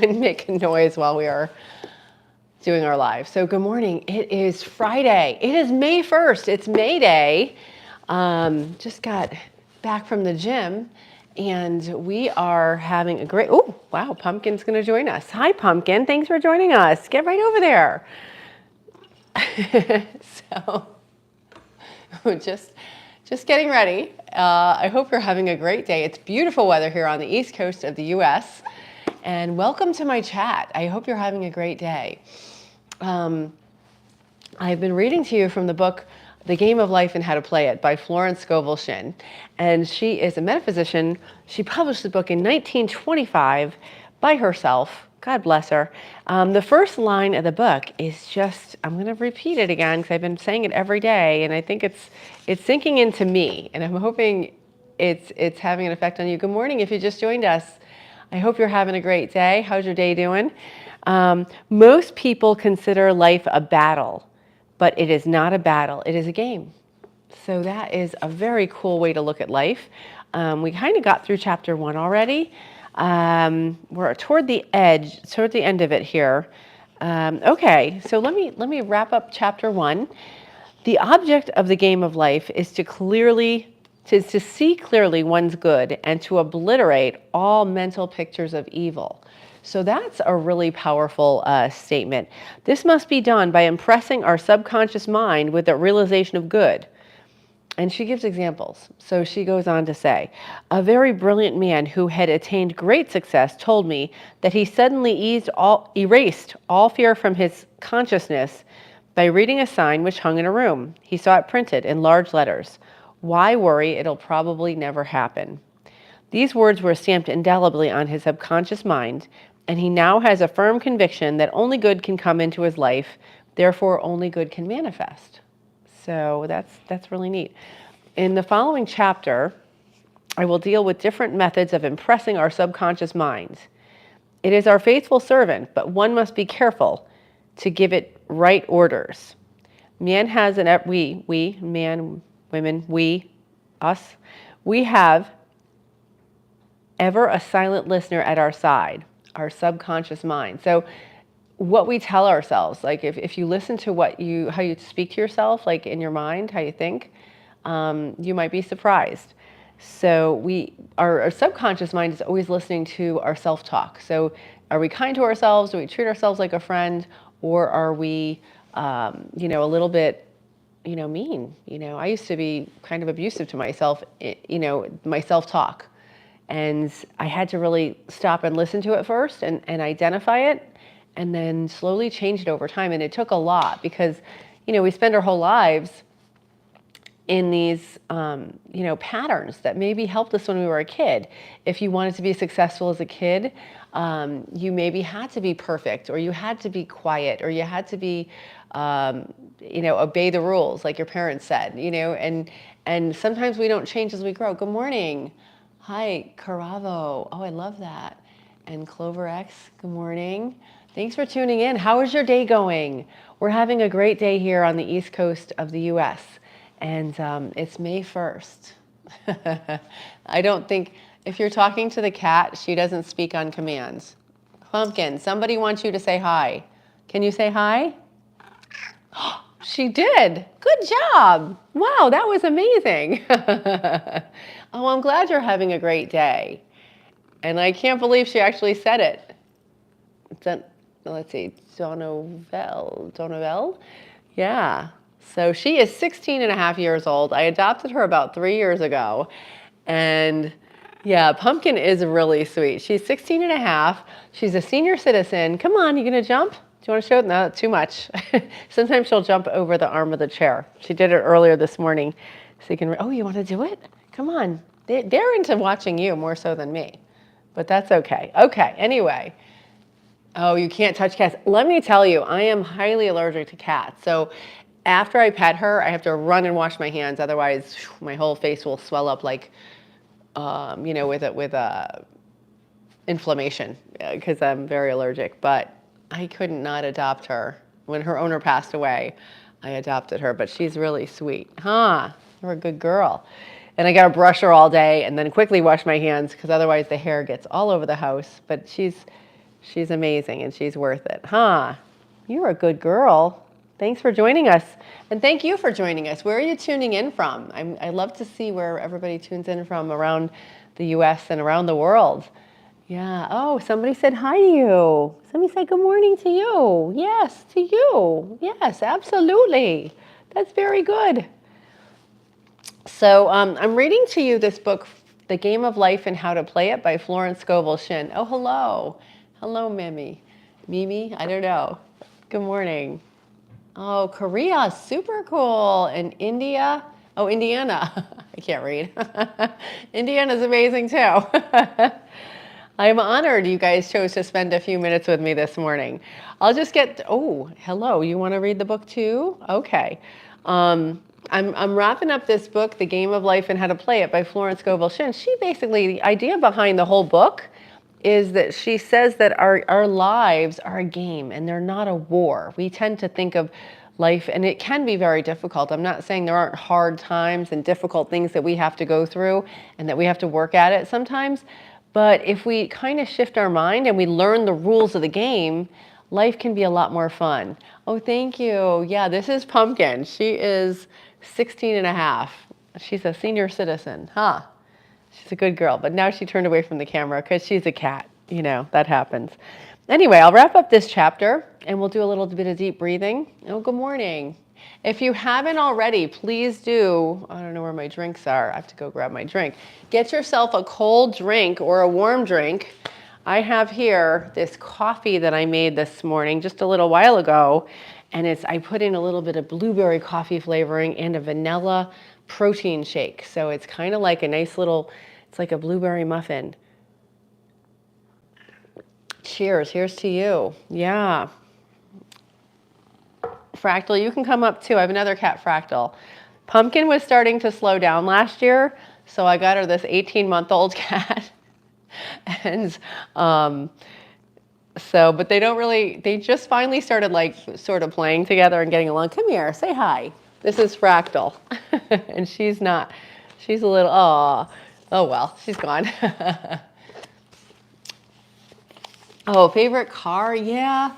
and make a noise while we are doing our live. So good morning. It is Friday. It is May 1st. It's May Day. Just got back from the gym and we are having a great, oh, wow, Pumpkin's going to join us. Hi, Pumpkin. Thanks for joining us. Get right over there. So just getting ready. I hope you're having a great day. It's beautiful weather here on the East Coast of the US. And welcome to my chat. I hope you're having a great day. I've been reading to you from the book, The Game of Life and How to Play It by Florence Scovel Shinn. And she is a metaphysician. She published the book in 1925 by herself. God bless her. The first line of the book is just, I'm going to repeat it again because I've been saying it every day, and I think it's sinking into me, and I'm hoping it's having an effect on you. Good morning if you just joined us. I hope you're having a great day. How's your day doing? Most people consider life a battle, but it is not a battle. It is a game. So that is a very cool way to look at life. We kind of got through chapter 1 already. We're toward the end of it here. Okay, so let me wrap up chapter 1. The object of the game of life is to see clearly one's good and to obliterate all mental pictures of evil. So that's a really powerful statement. This must be done by impressing our subconscious mind with the realization of good. And she gives examples. So she goes on to say, a very brilliant man who had attained great success told me that he suddenly erased all fear from his consciousness by reading a sign which hung in a room. He saw it printed in large letters. Why worry? It'll probably never happen. These words were stamped indelibly on his subconscious mind, and he now has a firm conviction that only good can come into his life, therefore only good can manifest. So that's really neat. In the following chapter, I will deal with different methods of impressing our subconscious minds. It is our faithful servant, but one must be careful to give it right orders. Man has man, women, us, we have ever a silent listener at our side, our subconscious mind. So what we tell ourselves, like if you listen to how you speak to yourself, like in your mind, how you think, you might be surprised. So our subconscious mind is always listening to our self-talk. So are we kind to ourselves? Do we treat ourselves like a friend? Or are we, a little bit, mean? I used to be kind of abusive to myself, my self-talk. And I had to really stop and listen to it first and identify it and then slowly change it over time. And it took a lot because, we spend our whole lives in these, patterns that maybe helped us when we were a kid. If you wanted to be successful as a kid, you maybe had to be perfect, or you had to be quiet, or you had to be, obey the rules like your parents said, and sometimes we don't change as we grow. Good morning. Hi, Caravo. Oh, I love that. And Clover X, good morning. Thanks for tuning in. How is your day going? We're having a great day here on the East Coast of the US. And it's May 1st. I don't think, if you're talking to the cat, she doesn't speak on commands. Pumpkin, somebody wants you to say hi. Can you say hi? She did. Good job. Wow, that was amazing. Oh, I'm glad you're having a great day. And I can't believe she actually said it. Let's see, Donovel? Yeah. So she is 16 and a half years old. I adopted her about 3 years ago. And yeah, Pumpkin is really sweet. She's 16 and a half. She's a senior citizen. Come on, you gonna jump? Do you want to show it? No, too much. Sometimes she'll jump over the arm of the chair. She did it earlier this morning. So you can, you want to do it? Come on. They're into watching you more so than me. But that's okay. Okay, anyway. Oh, you can't touch cats. Let me tell you, I am highly allergic to cats. So after I pet her, I have to run and wash my hands. Otherwise, my whole face will swell up like, with inflammation because I'm very allergic. But I couldn't not adopt her. When her owner passed away, I adopted her. But she's really sweet. Huh? You're a good girl. And I got to brush her all day and then quickly wash my hands because otherwise the hair gets all over the house. But she's She's amazing and she's worth it. Huh? You're a good girl. Thanks for joining us. And thank you for joining us. Where are you tuning in from? I love to see where everybody tunes in from around the US and around the world. Yeah. Oh, somebody said hi to you. Somebody said good morning to you. Yes, to you. Yes, absolutely. That's very good. So I'm reading to you this book, The Game of Life and How to Play It by Florence Scovel Shinn. Oh, hello. Hello, Mimi. Mimi? I don't know. Good morning. Oh, Korea, super cool. And India? Oh, Indiana. I can't read. Indiana's amazing too. I'm honored you guys chose to spend a few minutes with me this morning. I'll just get, oh, hello. You want to read the book too? Okay. I'm wrapping up this book, The Game of Life and How to Play It by Florence Scovel Shinn. She basically, the idea behind the whole book is that she says that our lives are a game and they're not a war. We tend to think of life, and it can be very difficult. I'm not saying there aren't hard times and difficult things that we have to go through and that we have to work at it sometimes. But if we kind of shift our mind and we learn the rules of the game, life can be a lot more fun. Oh, thank you. Yeah, this is Pumpkin. She is 16 and a half. She's a senior citizen, huh? She's a good girl, but now she turned away from the camera because she's a cat. You know, that happens. Anyway, I'll wrap up this chapter and we'll do a little bit of deep breathing. Oh, good morning. If you haven't already, please do, I don't know where my drinks are. I have to go grab my drink. Get yourself a cold drink or a warm drink. I have here this coffee that I made this morning just a little while ago. And I put in a little bit of blueberry coffee flavoring and a vanilla protein shake. So it's kind of like a nice little, it's like a blueberry muffin. Cheers, here's to you. Yeah. Fractal, you can come up too. I have another cat, Fractal. Pumpkin was starting to slow down last year, so I got her this 18-month-old cat. And but they just finally started like sort of playing together and getting along. Come here, say hi. This is Fractal. And she's a little, oh well, she's gone. Oh, favorite car? Yeah.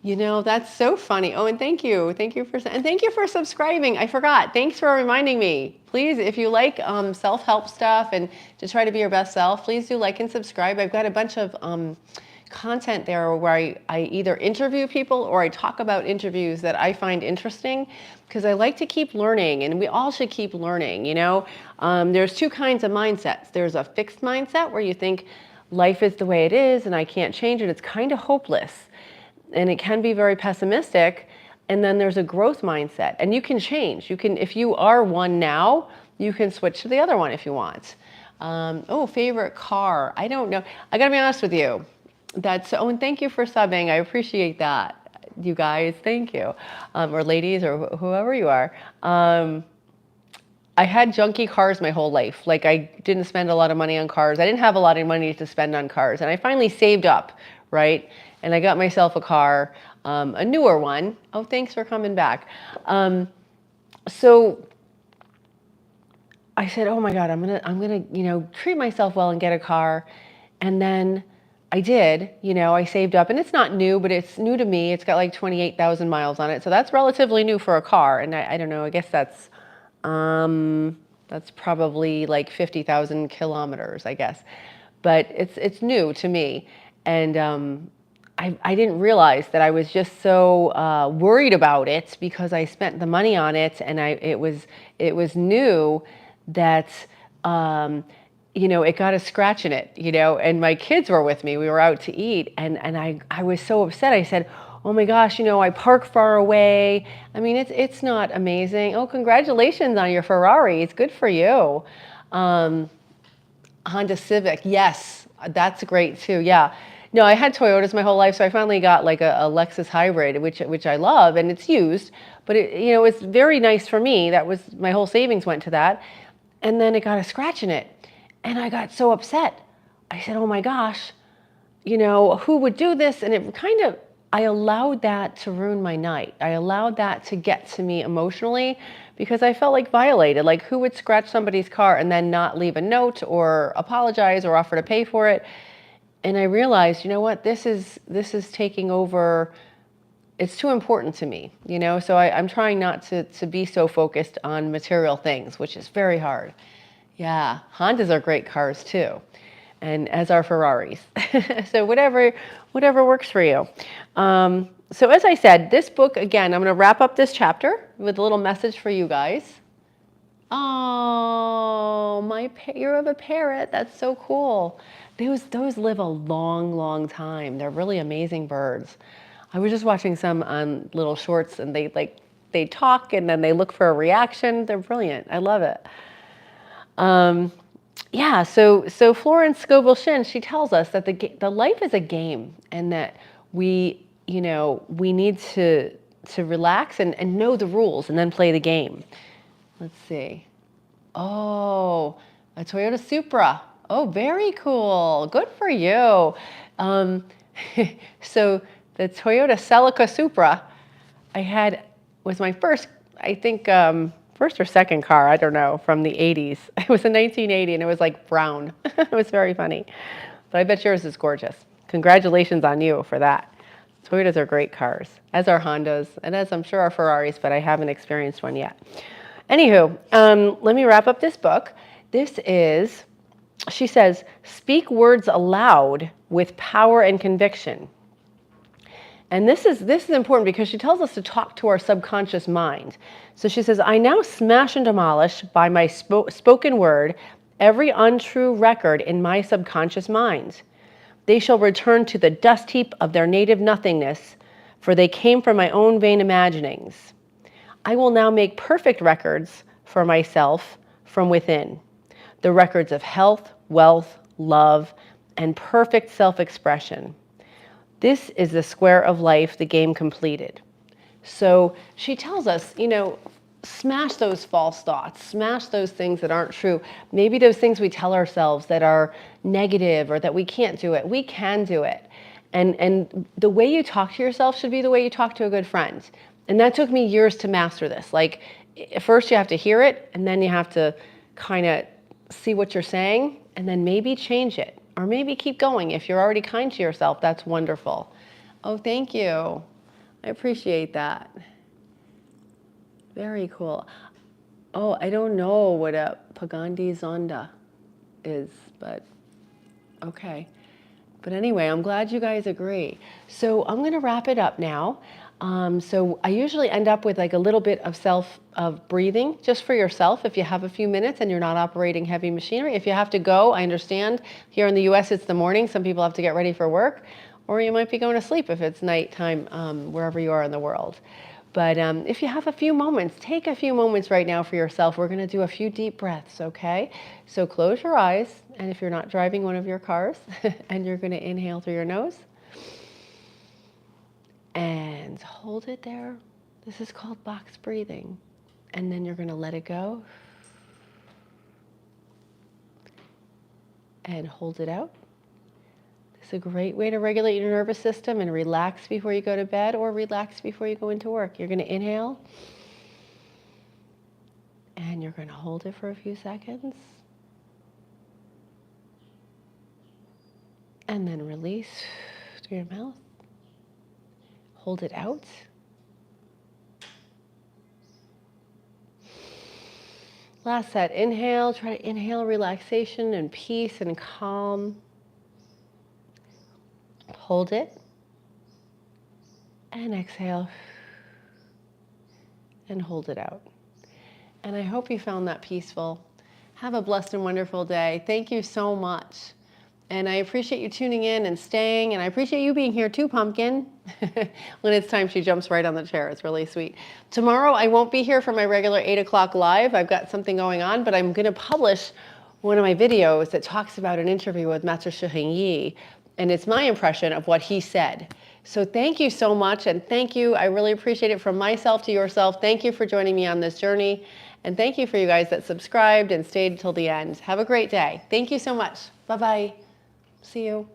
You know, that's so funny. Oh, and thank you for subscribing. I forgot. Thanks for reminding me. Please, if you like self-help stuff and to try to be your best self, please do like and subscribe. I've got a bunch of content there where I either interview people or I talk about interviews that I find interesting because I like to keep learning, and we all should keep learning, you know. There's two kinds of mindsets. There's a fixed mindset where you think life is the way it is and I can't change it. It's kind of hopeless. And it can be very pessimistic. And then there's a growth mindset, and you can change. You can, if you are one now, you can switch to the other one if you want. Oh, favorite car? I don't know. I gotta be honest with you. And thank you for subbing. I appreciate that, you guys. Thank you, or ladies, or whoever you are. I had junky cars my whole life. Like, I didn't spend a lot of money on cars. I didn't have a lot of money to spend on cars, and I finally saved up, right? And I got myself a car, a newer one. Oh, thanks for coming back. So I said, oh my God, I'm gonna, you know, treat myself well and get a car. And then I did, you know, I saved up, and it's not new, but it's new to me. It's got like 28,000 miles on it. So that's relatively new for a car. And I don't know, I guess that's probably like 50,000 kilometers, I guess. But it's new to me. And I didn't realize that I was just so worried about it because I spent the money on it, and it was new that you know, it got a scratch in it, you know, and my kids were with me. We were out to eat, and I was so upset. I said, oh my gosh, you know, I park far away. I mean, it's not amazing. Oh, congratulations on your Ferrari. It's good for you. Honda Civic, yes, that's great too. Yeah. No, I had Toyotas my whole life, so I finally got like a Lexus hybrid, which I love, and it's used, but it, you know, it's very nice for me. That was, my whole savings went to that. And then it got a scratch in it, and I got so upset. I said, oh my gosh, you know, who would do this? And it kind of, I allowed that to ruin my night. I allowed that to get to me emotionally because I felt like violated. Like, who would scratch somebody's car and then not leave a note or apologize or offer to pay for it? And I realized, you know what, this is taking over. It's too important to me, you know, so I'm trying not to be so focused on material things, which is very hard. Yeah, Hondas are great cars too, and as are Ferraris. So whatever works for you. So as I said, this book, again, I'm going to wrap up this chapter with a little message for you guys. Oh, you have a parrot. That's so cool. Those live a long, long time. They're really amazing birds. I was just watching some on little shorts, and they talk and then they look for a reaction. They're brilliant. I love it. Yeah. So Florence Scovel Shinn, she tells us that the life is a game, and that we need to relax and know the rules and then play the game. Let's see. Oh, a Toyota Supra. Oh, very cool. Good for you. So the Toyota Celica Supra was my first, I think, first or second car, I don't know, from the 80s. It was in 1980 and it was like brown. It was very funny. But I bet yours is gorgeous. Congratulations on you for that. Toyotas are great cars, as are Hondas, and as I'm sure are Ferraris, but I haven't experienced one yet. Anywho, let me wrap up this book. She says, speak words aloud with power and conviction. And this is important because she tells us to talk to our subconscious mind. So she says, I now smash and demolish by my spoken word every untrue record in my subconscious mind. They shall return to the dust heap of their native nothingness, for they came from my own vain imaginings. I will now make perfect records for myself from within, the records of health, wealth, love, and perfect self-expression. This is the square of life, the game completed. So she tells us, smash those false thoughts, smash those things that aren't true. Maybe those things we tell ourselves that are negative or that we can't do it. We can do it. And the way you talk to yourself should be the way you talk to a good friend. And that took me years to master this. Like, first you have to hear it, and then you have to kind of see what you're saying, and then maybe change it. Or maybe keep going. If you're already kind to yourself, that's wonderful. Oh, thank you. I appreciate that. Very cool. Oh, I don't know what a Pagani Zonda is, but okay. But anyway, I'm glad you guys agree. So I'm going to wrap it up now. So I usually end up with like a little bit of breathing just for yourself if you have a few minutes and you're not operating heavy machinery. If you have to go, I understand. Here in the US, it's the morning. Some people have to get ready for work, or you might be going to sleep if it's nighttime, wherever you are in the world. But if you have a few moments, take a few moments right now for yourself. We're going to do a few deep breaths, okay? So close your eyes, and if you're not driving one of your cars, and you're going to inhale through your nose, and hold it there. This is called box breathing. And then you're going to let it go, and hold it out. It's a great way to regulate your nervous system and relax before you go to bed or relax before you go into work. You're going to inhale, and you're going to hold it for a few seconds, and then release through your mouth. Hold it out. Last set, inhale. Try to inhale relaxation and peace and calm. Hold it. And exhale. And hold it out. And I hope you found that peaceful. Have a blessed and wonderful day. Thank you so much. And I appreciate you tuning in and staying, and I appreciate you being here too, Pumpkin. When it's time, she jumps right on the chair. It's really sweet. Tomorrow, I won't be here for my regular 8 o'clock live. I've got something going on, but I'm going to publish one of my videos that talks about an interview with Master Shih Hing Yi, and it's my impression of what he said. So thank you so much, and thank you. I really appreciate it from myself to yourself. Thank you for joining me on this journey, and thank you for you guys that subscribed and stayed till the end. Have a great day. Thank you so much. Bye-bye. See you.